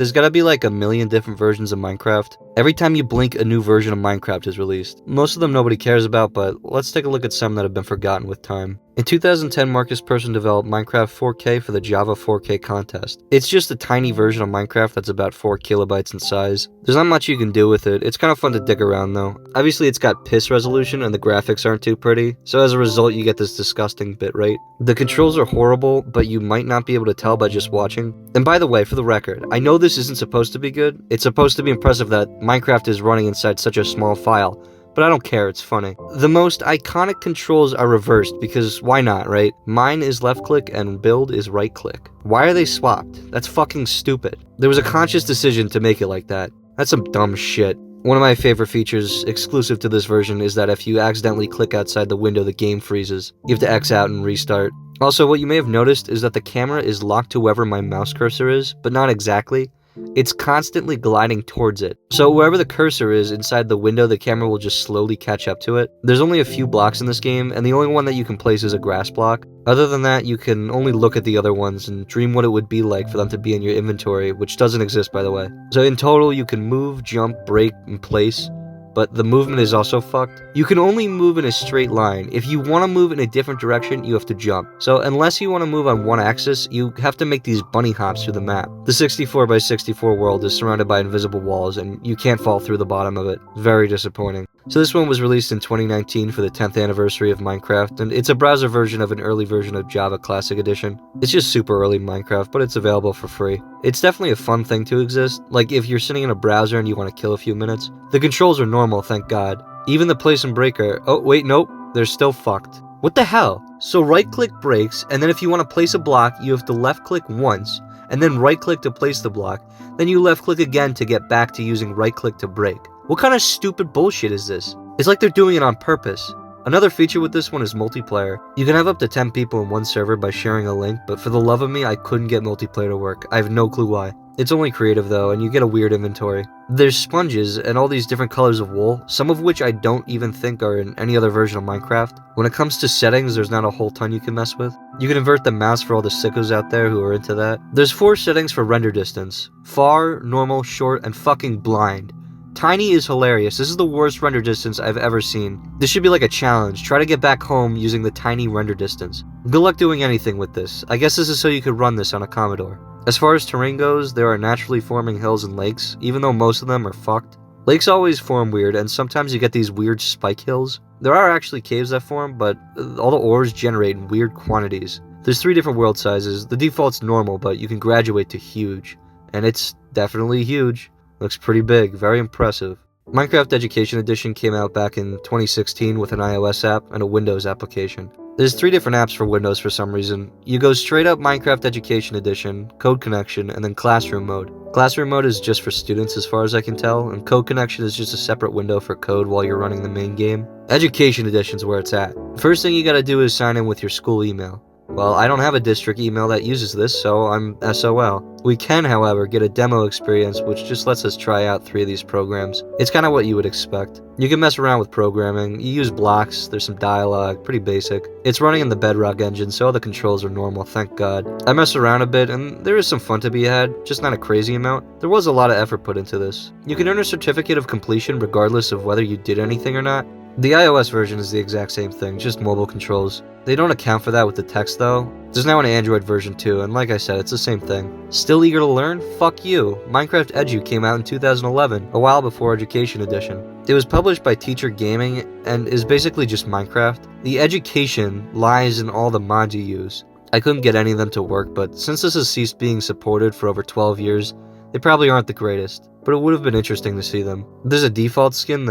There's gotta be like a million different versions of Minecraft. Every time you blink, a new version of Minecraft is released. Most of them nobody cares about, but let's take a look at some that have been forgotten with time. In 2010, Marcus Persson developed Minecraft 4K for the Java 4K contest. It's just a tiny version of Minecraft that's about 4 kilobytes in size. There's not much you can do with it. It's kind of fun to dig around though. Obviously it's got piss resolution and the graphics aren't too pretty, so as a result you get this disgusting bitrate. The controls are horrible, but you might not be able to tell by just watching. And by the way, for the record, I know this isn't supposed to be good. It's supposed to be impressive that Minecraft is running inside such a small file, but I don't care, it's funny. The most iconic controls are reversed because why not, right? Mine is left click and build is right click. Why are they swapped? That's fucking stupid. There was a conscious decision to make it like that. That's some dumb shit. One of my favorite features, exclusive to this version, is that if you accidentally click outside the window, the game freezes. You have to X out and restart. Also, what you may have noticed is that the camera is locked to wherever my mouse cursor is, but not exactly. It's constantly gliding towards it. So wherever the cursor is inside the window, the camera will just slowly catch up to it. There's only a few blocks in this game, and the only one that you can place is a grass block. Other than that, you can only look at the other ones and dream what it would be like for them to be in your inventory, which doesn't exist by the way. So in total, you can move, jump, break, and place. But the movement is also fucked. You can only move in a straight line. If you want to move in a different direction, you have to jump. So unless you want to move on one axis, you have to make these bunny hops through the map. The 64 by 64 world is surrounded by invisible walls, and you can't fall through the bottom of it. Very disappointing. So this one was released in 2019 for the 10th anniversary of Minecraft, and it's a browser version of an early version of Java Classic Edition. It's just super early Minecraft, but it's available for free. It's definitely a fun thing to exist, like if you're sitting in a browser and you want to kill a few minutes. The controls are normal, thank God. Even the place and breaker, oh wait, nope, they're still fucked. What the hell? So right click breaks, and then if you want to place a block, you have to left click once, and then right click to place the block, then you left click again to get back to using right click to break. What kind of stupid bullshit is this? It's like they're doing it on purpose. Another feature with this one is multiplayer. You can have up to 10 people in one server by sharing a link, but for the love of me, I couldn't get multiplayer to work. I have no clue why. It's only creative though, and you get a weird inventory. There's sponges and all these different colors of wool, some of which I don't even think are in any other version of Minecraft. When it comes to settings, there's not a whole ton you can mess with. You can invert the mouse for all the sickos out there who are into that. There's 4 settings for render distance: far, normal, short, and fucking blind. Tiny is hilarious. This is the worst render distance I've ever seen. This should be like a challenge. Try to get back home using the tiny render distance. Good luck doing anything with this. I guess this is so you could run this on a Commodore. As far as terrain goes, there are naturally forming hills and lakes, even though most of them are fucked. Lakes always form weird, and sometimes you get these weird spike hills. There are actually caves that form, but all the ores generate in weird quantities. There's 3 different world sizes. The default's normal, but you can graduate to huge. And it's definitely huge. Looks pretty big, very impressive. Minecraft Education Edition came out back in 2016 with an iOS app and a Windows application. There's 3 different apps for Windows for some reason. You go straight up Minecraft Education Edition, Code Connection, and then Classroom Mode. Classroom Mode is just for students as far as I can tell, and Code Connection is just a separate window for code while you're running the main game. Education Edition's where it's at. First thing you gotta do is sign in with your school email. Well, I don't have a district email that uses this, so I'm SOL. We can, however, get a demo experience which just lets us try out 3 of these programs. It's kind of what you would expect. You can mess around with programming, you use blocks, there's some dialogue, pretty basic. It's running in the Bedrock engine, so all the controls are normal, thank God. I messed around a bit, and there is some fun to be had, just not a crazy amount. There was a lot of effort put into this. You can earn a certificate of completion regardless of whether you did anything or not. The iOS version is the exact same thing, just mobile controls. They don't account for that with the text though. There's now an Android version too, and like I said, it's the same thing. Still eager to learn? Fuck you. Minecraft Edu came out in 2011, a while before Education Edition. It was published by Teacher Gaming, and is basically just Minecraft. The education lies in all the mods you use. I couldn't get any of them to work, but since this has ceased being supported for over 12 years, they probably aren't the greatest, but it would have been interesting to see them. There's a default skin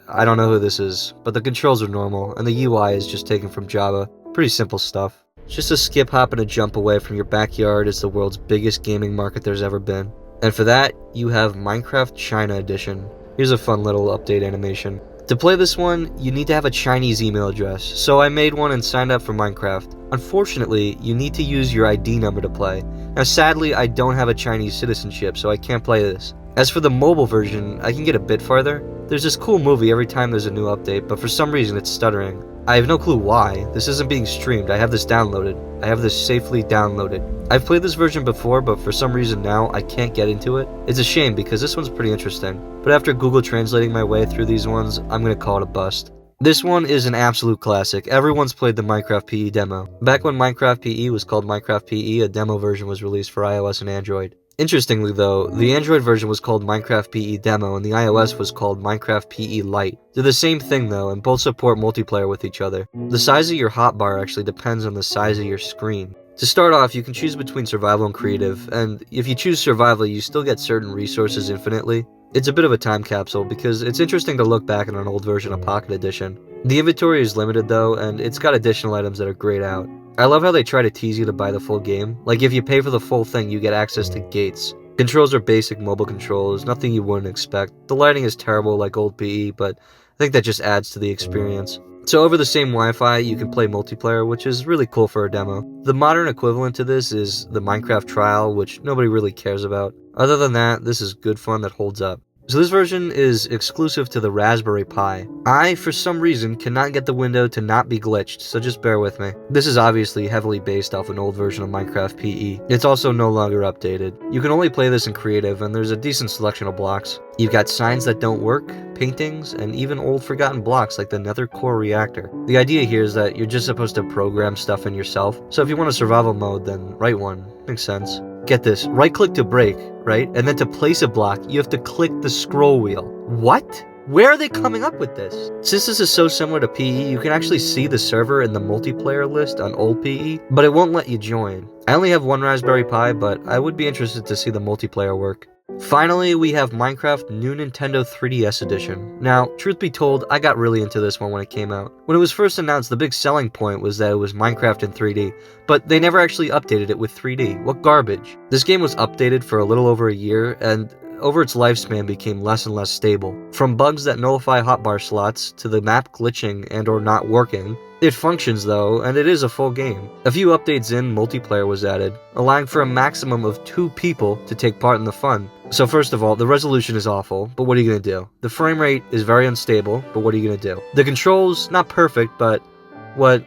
I don't know who this is, but the controls are normal, and the UI is just taken from Java. Pretty simple stuff. It's just a skip, hop, and a jump away from your backyard is the world's biggest gaming market there's ever been. And for that, you have Minecraft China Edition. Here's a fun little update animation. To play this one, you need to have a Chinese email address, so I made one and signed up for Minecraft. Unfortunately, you need to use your ID number to play. Now sadly, I don't have a Chinese citizenship, so I can't play this. As for the mobile version, I can get a bit farther. There's this cool movie every time there's a new update, but for some reason it's stuttering. I have no clue why. This isn't being streamed. I have this downloaded. I have this safely downloaded. I've played this version before, but for some reason now I can't get into it. It's a shame because this one's pretty interesting. But after Google translating my way through these ones, I'm gonna call it a bust. This one is an absolute classic. Everyone's played the Minecraft PE demo. Back when Minecraft PE was called Minecraft PE, a demo version was released for iOS and Android. Interestingly though, the Android version was called Minecraft PE Demo and the iOS was called Minecraft PE Lite. They're the same thing though, and both support multiplayer with each other. The size of your hotbar actually depends on the size of your screen. To start off, you can choose between survival and creative, and if you choose survival, you still get certain resources infinitely. It's a bit of a time capsule because it's interesting to look back on an old version of Pocket Edition. The inventory is limited though, and it's got additional items that are grayed out. I love how they try to tease you to buy the full game. Like if you pay for the full thing, you get access to gates. Controls are basic mobile controls, nothing you wouldn't expect. The lighting is terrible like old PE, but I think that just adds to the experience. So over the same Wi-Fi, you can play multiplayer, which is really cool for a demo. The modern equivalent to this is the Minecraft trial, which nobody really cares about. Other than that, this is good fun that holds up. So this version is exclusive to the Raspberry Pi. I, for some reason, cannot get the window to not be glitched, so just bear with me. This is obviously heavily based off an old version of Minecraft PE. It's also no longer updated. You can only play this in creative, and there's a decent selection of blocks. You've got signs that don't work, paintings, and even old forgotten blocks like the Nether Core reactor. The idea here is that you're just supposed to program stuff in yourself, so if you want a survival mode, then write one. Makes sense. Get this, right click to break, right? And then to place a block, you have to click the scroll wheel. What? Where are they coming up with this? Since this is so similar to PE, you can actually see the server in the multiplayer list on old PE, but it won't let you join. I only have one Raspberry Pi, but I would be interested to see the multiplayer work. Finally, we have Minecraft New Nintendo 3DS Edition. Now, truth be told, I got really into this one when it came out. When it was first announced, the big selling point was that it was Minecraft in 3D, but they never actually updated it with 3D. What garbage. This game was updated for a little over a year, and over its lifespan became less and less stable. From bugs that nullify hotbar slots, to the map glitching and or not working, it functions though, and it is a full game. A few updates in, multiplayer was added, allowing for a maximum of 2 people to take part in the fun. So first of all, the resolution is awful, but what are you gonna do? The frame rate is very unstable, but what are you gonna do? The controls, not perfect, but what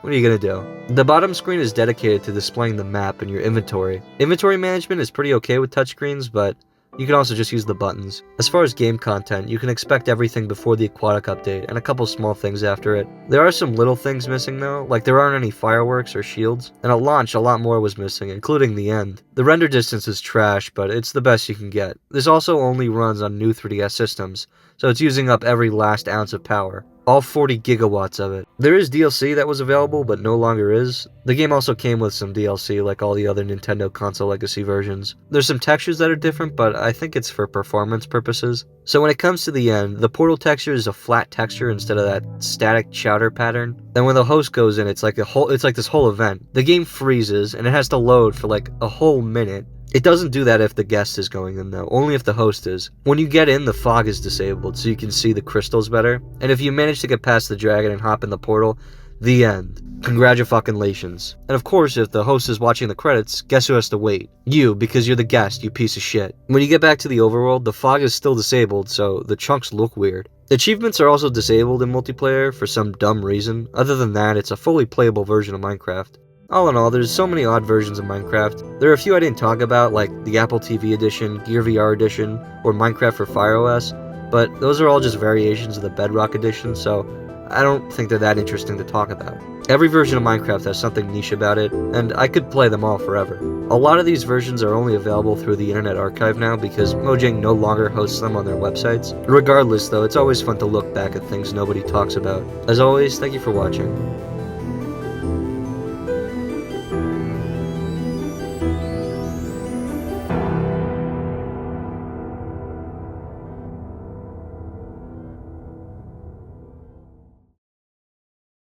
are you gonna do? The bottom screen is dedicated to displaying the map and your inventory. Inventory management is pretty okay with touchscreens, but you can also just use the buttons. As far as game content, you can expect everything before the aquatic update, and a couple small things after it. There are some little things missing though, like there aren't any fireworks or shields, and at launch a lot more was missing, including the end. The render distance is trash, but it's the best you can get. This also only runs on new 3DS systems, so it's using up every last ounce of power. All 40 gigawatts of it. There is DLC that was available, but no longer is. The game also came with some DLC like all the other Nintendo console legacy versions. There's some textures that are different, but I think it's for performance purposes. So when it comes to the end, the portal texture is a flat texture instead of that static chowder pattern. Then when the host goes in, it's like this whole event. The game freezes and it has to load for like a whole minute. It doesn't do that if the guest is going in though, only if the host is. When you get in, the fog is disabled so you can see the crystals better, and if you manage to get past the dragon and hop in the portal, the end. Congratulations. And of course, if the host is watching the credits, guess who has to wait? You, because you're the guest, you piece of shit. When you get back to the overworld, the fog is still disabled, so the chunks look weird. Achievements are also disabled in multiplayer for some dumb reason. Other than that, it's a fully playable version of Minecraft. All in all, there's so many odd versions of Minecraft. There are a few I didn't talk about, like the Apple TV edition, Gear VR edition, or Minecraft for Fire OS, but those are all just variations of the Bedrock edition, so I don't think they're that interesting to talk about. Every version of Minecraft has something niche about it, and I could play them all forever. A lot of these versions are only available through the Internet Archive now because Mojang no longer hosts them on their websites. Regardless though, it's always fun to look back at things nobody talks about. As always, thank you for watching.